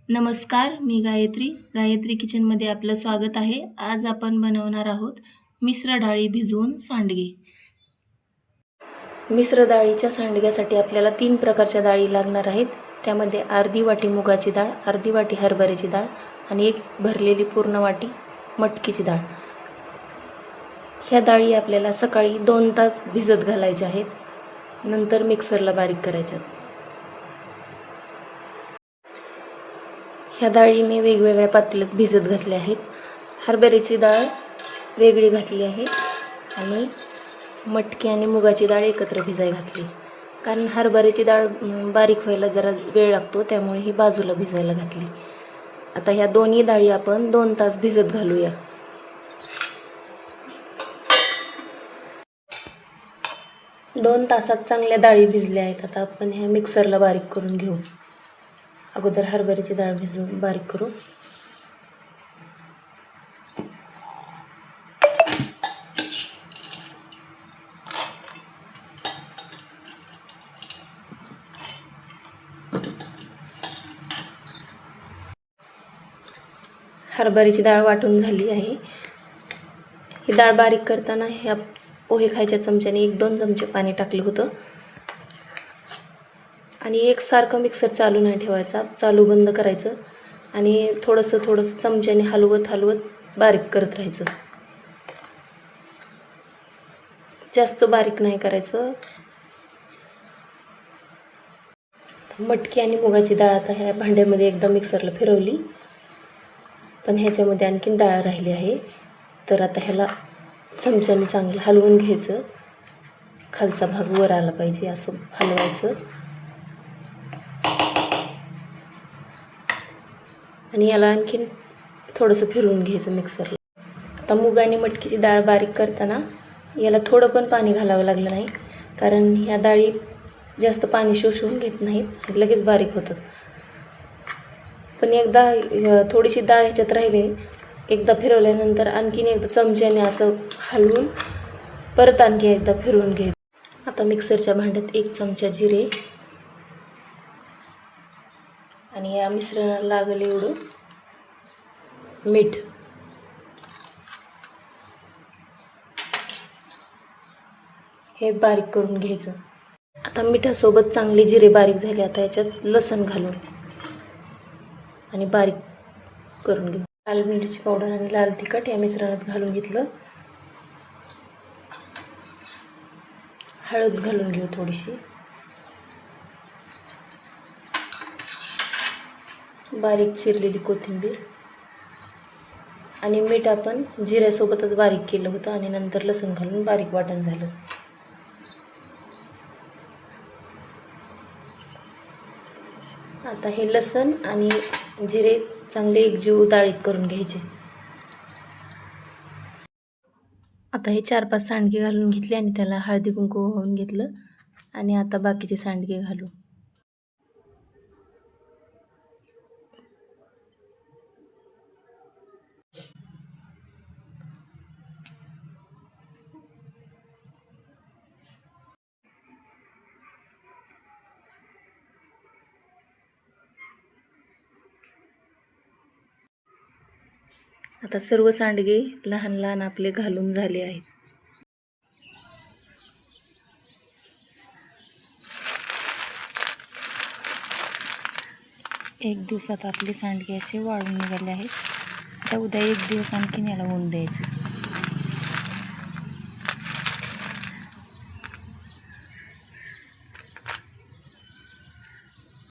नमस्कार, मी गायत्री किचनमध्ये आपलं स्वागत आहे. आज आपण बनवणार आहोत मिश्र डाळी भिजवून सांडगे. मिश्र डाळीच्या सांडग्यासाठी आपल्याला 3 प्रकारच्या डाळी लागणार आहेत. त्यामध्ये अर्धी वाटी मुगाची डाळ, अर्धी वाटी हरभऱ्याची डाळ आणि एक भरलेली पूर्ण वाटी मटकीची डाळ. ह्या डाळी आपल्याला सकाळी 2 तास भिजत घालायच्या आहेत, नंतर मिक्सरला बारीक करायच्या. ह्या डाळी मी वेगवेगळ्या पातेल्यात भिजत घातल्या आहेत. हरभऱ्याची डाळ वेगळी घातली आहे आणि मटकी आणि मुगाची डाळ एकत्र भिजायला घातली, कारण हरभऱ्याची डाळ बारीक व्हायला जरा वेळ लागतो, त्यामुळे ही बाजूला भिजायला घातली. आता ह्या दोन्ही डाळी आपण 2 तास भिजत घालूया. दोन तासात चांगल्या डाळी भिजल्या आहेत. आता आपण ह्या मिक्सरला बारीक करून घेऊ. अगोदर हरभऱ्याची डाळ भिजवून बारीक करू. हरभऱ्याची डाळ वाटून झाली आहे. ही डाळ बारीक करताना ह्या पोहे खायच्या चमच्याने 1-2 चमचे पाणी टाकलं होतं आणि एकसारखं मिक्सर चालू नाही ठेवायचा, चालू बंद करायचं आणि थोडंसं चमच्याने हलवत बारीक करत राहायचं. जास्त बारीक नाही करायचं. मटकी आणि मुगाची डाळ आता ह्या भांड्यामध्ये एकदा मिक्सरला फिरवली, पण ह्याच्यामध्ये आणखीन डाळ राहिली आहे. तर आता ह्याला चमच्याने चांगलं हलवून घ्यायचं. खालचा भाग वर आला पाहिजे असं हलवायचं आणि याला आणखीन थोडंसं फिरवून घ्यायचं मिक्सरला. आता मूग आणि मटकीची डाळ बारीक करताना याला थोडं पण पाणी घालावं लागलं नाही, कारण ह्या डाळी जास्त पाणी शोषून घेत नाहीत, लगेच बारीक होतात. पण एकदा थोडीशी डाळ ह्याच्यात राहिली, एकदा फिरवल्यानंतर आणखीन एकदा चमच्याने असं हलवून परत आणखी एकदा फिरवून घ्यायचं. आता मिक्सरच्या भांड्यात 1 चमचा जिरे आणि या मिश्रणाला लागेल एवढं मीठ, हे बारीक करून घ्यायचं. आता मिठासोबत चांगले जिरे बारीक झाले. आता याच्यात लसण घालून आणि बारीक करून घेऊ. लाल मिरची पावडर आणि लाल तिखट या मिश्रणात घालून घेतलं. हळद घालून घेऊ थोडीशी. बारीक चिरलेली कोथिंबीर आणि मीठ आपण जिऱ्यासोबतच बारीक केलं होतं आणि नंतर लसूण घालून बारीक वाटण झालं. आता हे लसण आणि जिरे चांगले एकजीव डाळीत करून घ्यायचे. आता हे 4-5 सांडगे घालून घेतले आणि त्याला हळदी कुंकू वाहून घेतलं आणि आता बाकीचे सांडगे घालू. आता सर्व सांडगे लहान लहान आपले घालून झाले आहेत. एक दिवसात आपले सांडगे असे वाळून निघाले आहेत. आता उद्या 1 दिवस आणखीन याला ऊन द्यायचं.